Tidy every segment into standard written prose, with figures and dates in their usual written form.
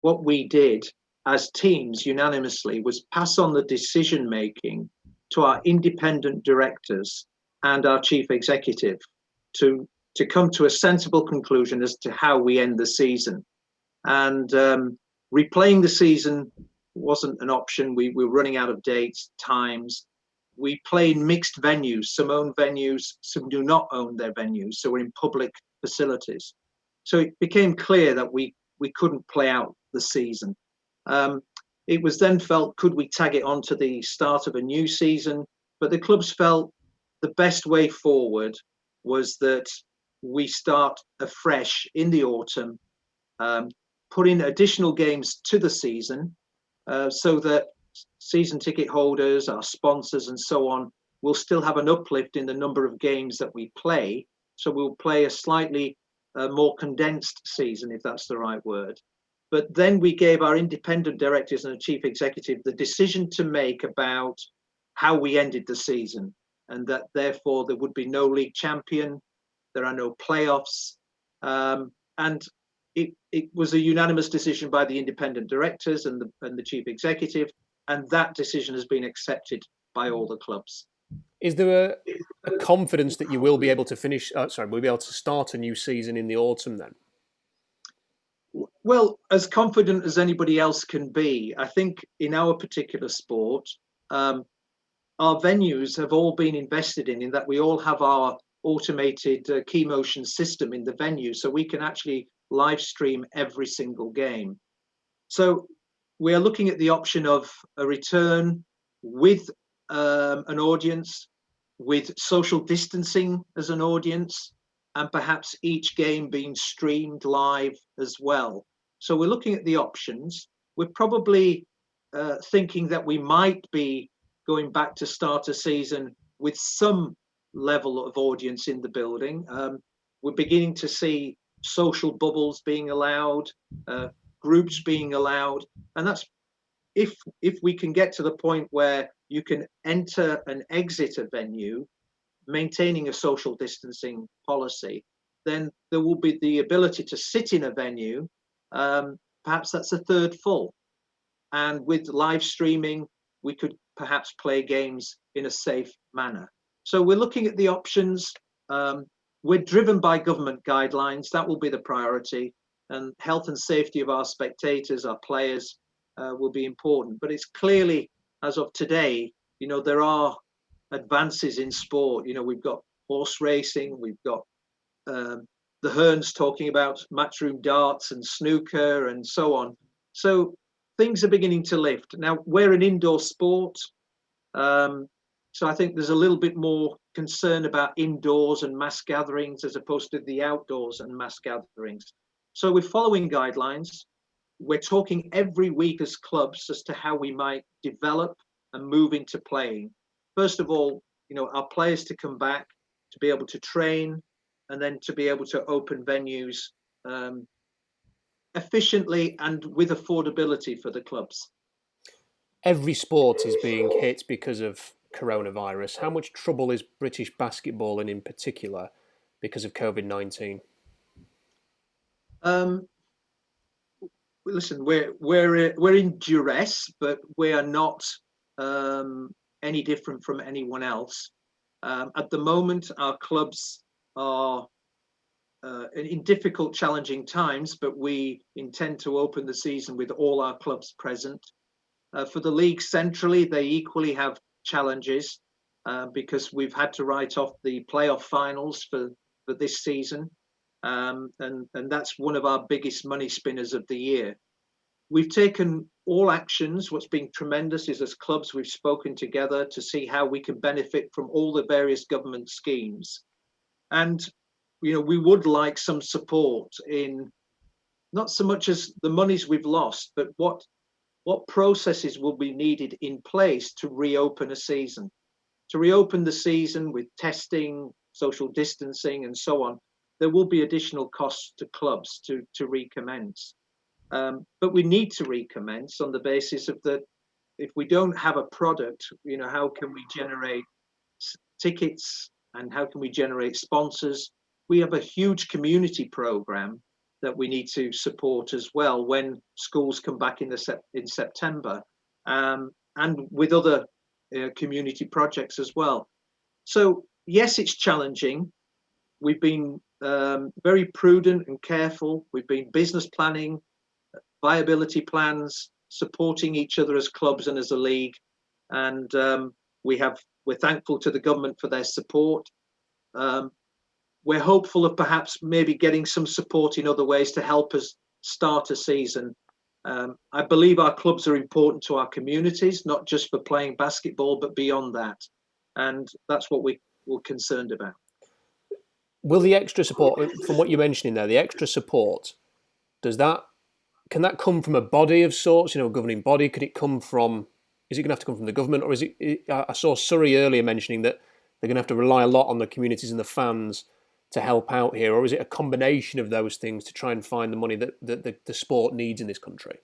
what we did as teams unanimously was pass on the decision making to our independent directors and our chief executive to come to a sensible conclusion as to how we end the season. And replaying the season wasn't an option. We were running out of dates, times. We play in mixed venues. Some own venues, some do not own their venues. So we're in public facilities. So it became clear that we couldn't play out the season. It was then felt, could we tag it on to the start of a new season? But the clubs felt the best way forward was that we start afresh in the autumn, put in additional games to the season, so that season ticket holders, our sponsors and so on, will still have an uplift in the number of games that we play. So we'll play a slightly more condensed season, if that's the right word. But then we gave our independent directors and the chief executive the decision to make about how we ended the season, and that therefore there would be no league champion, there are no playoffs, and it was a unanimous decision by the independent directors and the chief executive, and that decision has been accepted by all the clubs. Is there a confidence that you will be able to we'll be able to start a new season in the autumn then? Well, as confident as anybody else can be. I think in our particular sport, our venues have all been invested in that we all have our automated key motion system in the venue, so we can actually live stream every single game. So we are looking at the option of a return with an audience, with social distancing as an audience, and perhaps each game being streamed live as well. So we're looking at the options. We're probably thinking that we might be going back to start a season with some level of audience in the building. We're beginning to see social bubbles being allowed, groups being allowed, and that's if we can get to the point where you can enter and exit a venue maintaining a social distancing policy, then there will be the ability to sit in a venue, perhaps that's a third full, and with live streaming we could perhaps play games in a safe manner. So we're looking at the options. We're driven by government guidelines. That will be the priority, and health and safety of our spectators, our players, will be important. But it's clearly, as of today, there are advances in sport. We've got horse racing, we've got the Hearns talking about matchroom darts and snooker and so on. So things are beginning to lift. Now, we're an indoor sport, so I think there's a little bit more concern about indoors and mass gatherings as opposed to the outdoors and mass gatherings. So we're following guidelines. We're talking every week as clubs as to how we might develop and move into playing. First of all, our players to come back, to be able to train, and then to be able to open venues efficiently and with affordability for the clubs. Every sport is being hit because of coronavirus. How much trouble is British basketball in particular because of COVID-19? Listen, we're in duress, but we are not any different from anyone else. At the moment, our clubs are in difficult, challenging times, but we intend to open the season with all our clubs present. For the league centrally, they equally have challenges because we've had to write off the playoff finals for this season. And that's one of our biggest money spinners of the year. We've taken all actions. What's been tremendous is as clubs, we've spoken together to see how we can benefit from all the various government schemes. And, we would like some support in not so much as the monies we've lost, but what processes will be needed in place to reopen a season. To reopen the season with testing, social distancing, and so on, there will be additional costs to clubs to recommence. But we need to recommence on the basis of that if we don't have a product, how can we generate tickets and how can we generate sponsors? We have a huge community program that we need to support as well when schools come back in September, and with other community projects as well. So yes, it's challenging. We've been very prudent and careful. We've been business planning, viability plans, supporting each other as clubs and as a league, and we're thankful to the government for their support. We're hopeful of perhaps maybe getting some support in other ways to help us start a season. I believe our clubs are important to our communities, not just for playing basketball, but beyond that. And that's what we're concerned about. Will the extra support, from what you're mentioning there, the extra support, can that come from a body of sorts, a governing body? Could it come from, is it going to have to come from the government? Or is it, I saw Surrey earlier mentioning that they're going to have to rely a lot on the communities and the fans to help out here, or is it a combination of those things to try and find the money that the sport needs in this country?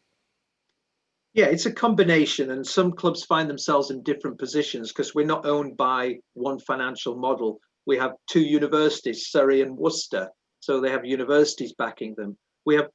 Yeah, it's a combination, and some clubs find themselves in different positions because we're not owned by one financial model. We have two universities, Surrey and Worcester, so they have universities backing them. We have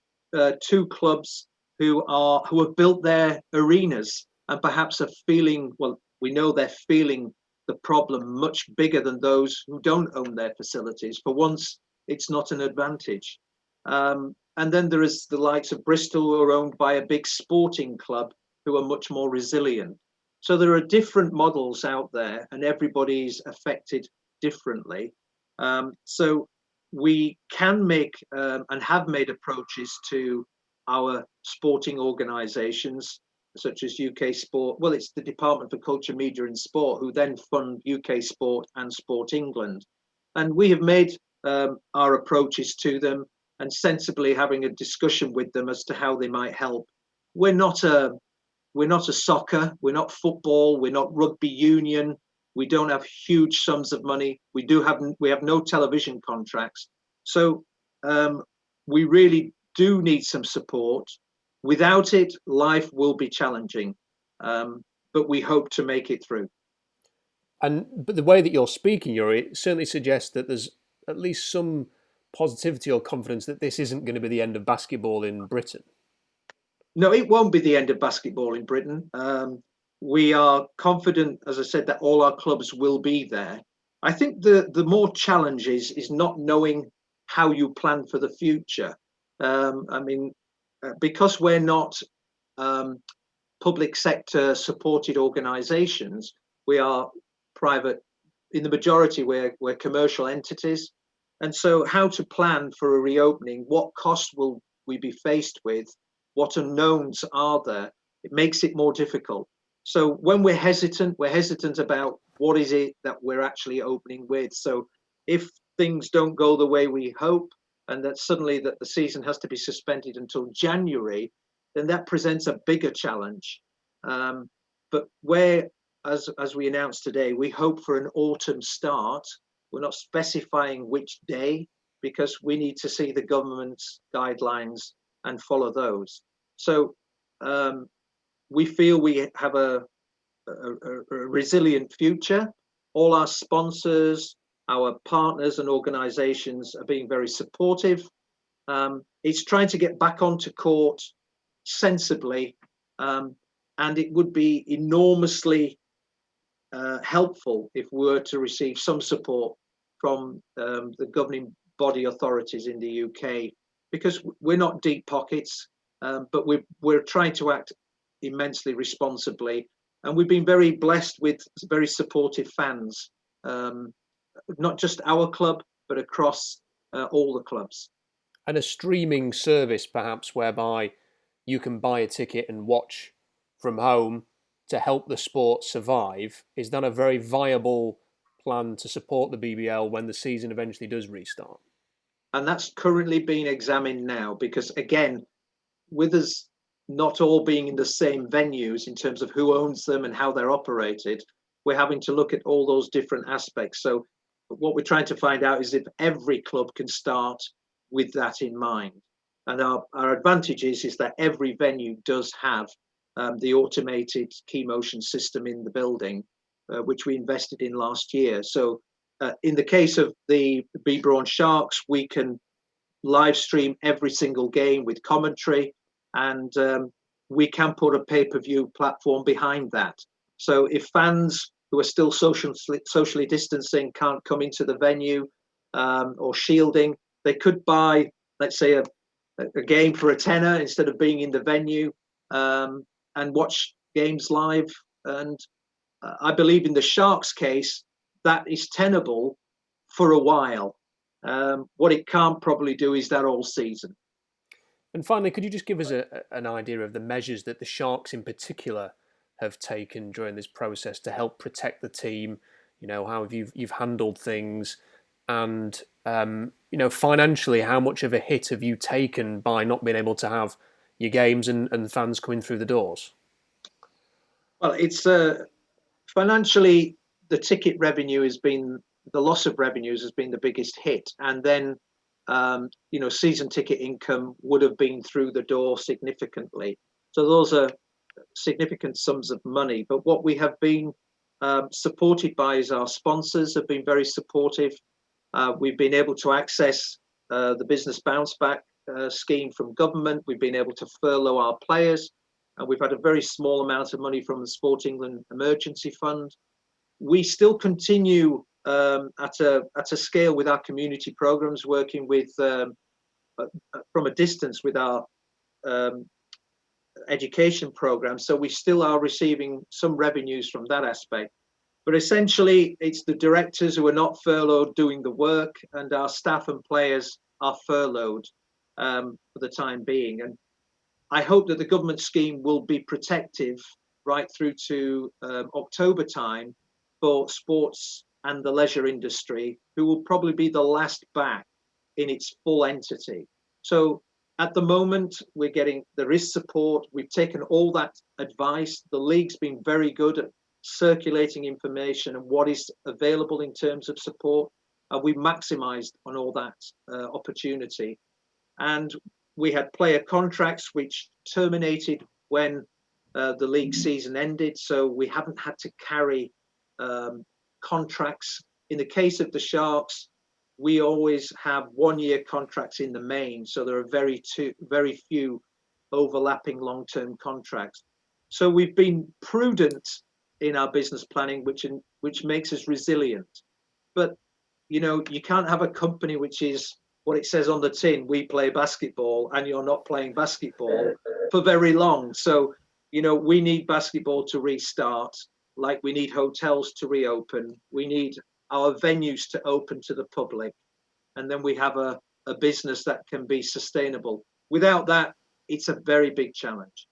two clubs who have built their arenas and perhaps are feeling, well, we know they're feeling the problem much bigger than those who don't own their facilities. For once, it's not an advantage. And then there is the likes of Bristol, who are owned by a big sporting club who are much more resilient. So there are different models out there and everybody's affected differently. So we can make and have made approaches to our sporting organisations, such as UK Sport. Well, it's the Department for Culture, Media and Sport who then fund UK Sport and Sport England. And we have made our approaches to them and sensibly having a discussion with them as to how they might help. We're not a soccer, we're not football, we're not rugby union. We don't have huge sums of money. We have no television contracts. So we really do need some support. Without it, life will be challenging, but we hope to make it through. But the way that you're speaking, Yuri, it certainly suggests that there's at least some positivity or confidence that this isn't going to be the end of basketball in Britain. No, it won't be the end of basketball in Britain. We are confident, as I said, that all our clubs will be there. I think the more challenge is not knowing how you plan for the future. Because we're not public sector supported organisations, we are private. In the majority, we're commercial entities. And so how to plan for a reopening, what costs will we be faced with, what unknowns are there, it makes it more difficult. So when we're hesitant about what is it that we're actually opening with. So if things don't go the way we hope, and that suddenly that the season has to be suspended until January, then that presents a bigger challenge. But as we announced today, we hope for an autumn start. We're not specifying which day because we need to see the government's guidelines and follow those. So we feel we have a resilient future. All our sponsors, our partners and organisations are being very supportive. It's trying to get back onto court sensibly, and it would be enormously helpful if we were to receive some support from the governing body authorities in the UK, because we're not deep pockets, but we're trying to act immensely responsibly, and we've been very blessed with very supportive fans, not just our club, but across all the clubs. And a streaming service, perhaps, whereby you can buy a ticket and watch from home to help the sport survive. Is that a very viable plan to support the BBL when the season eventually does restart? And that's currently being examined now, because again, with us not all being in the same venues in terms of who owns them and how they're operated, we're having to look at all those different aspects. So what we're trying to find out is if every club can start with that in mind. And our advantage is that every venue does have the automated key motion system in the building, which we invested in last year. So in the case of the Sheffield Sharks, we can live stream every single game with commentary, and we can put a pay-per-view platform behind that. So if fans who are still socially distancing can't come into the venue or shielding, they could buy, let's say, a game for a tenner instead of being in the venue, and watch games live. And I believe in the Sharks case, that is tenable for a while. What it can't probably do is that all season. And finally, could you just give us an idea of the measures that the Sharks in particular have taken during this process to help protect the team? You know, how have you've handled things, and you know, financially, how much of a hit have you taken by not being able to have your games and fans coming through the doors? Well, it's financially, the ticket revenue has been, the loss of revenues has been the biggest hit, and then you know, season ticket income would have been through the door significantly. So those are significant sums of money. But what we have been supported by is our sponsors have been very supportive. We've been able to access the business bounce back scheme from government. We've been able to furlough our players, and we've had a very small amount of money from the Sport England Emergency Fund. We still continue at a scale with our community programs, working with from a distance with our education programs. So we still are receiving some revenues from that aspect. But essentially, it's the directors who are not furloughed doing the work, and our staff and players are furloughed for the time being. And I hope that the government scheme will be protective right through to October time for sports and the leisure industry, who will probably be the last back in its full entity. So at the moment, there is support. We've taken all that advice. The league's been very good at circulating information and what is available in terms of support. We maximised on all that opportunity. And we had player contracts which terminated when the league season ended. So we haven't had to carry contracts. In the case of the Sharks, we always have 1-year contracts in the main. So there are very few overlapping long-term contracts. So we've been prudent in our business planning, which makes us resilient. But you know, you can't have a company which is what it says on the tin, we play basketball, and you're not playing basketball for very long. So, you know, we need basketball to restart, like we need hotels to reopen. We need our venues to open to the public. And then we have a business that can be sustainable. Without that, it's a very big challenge.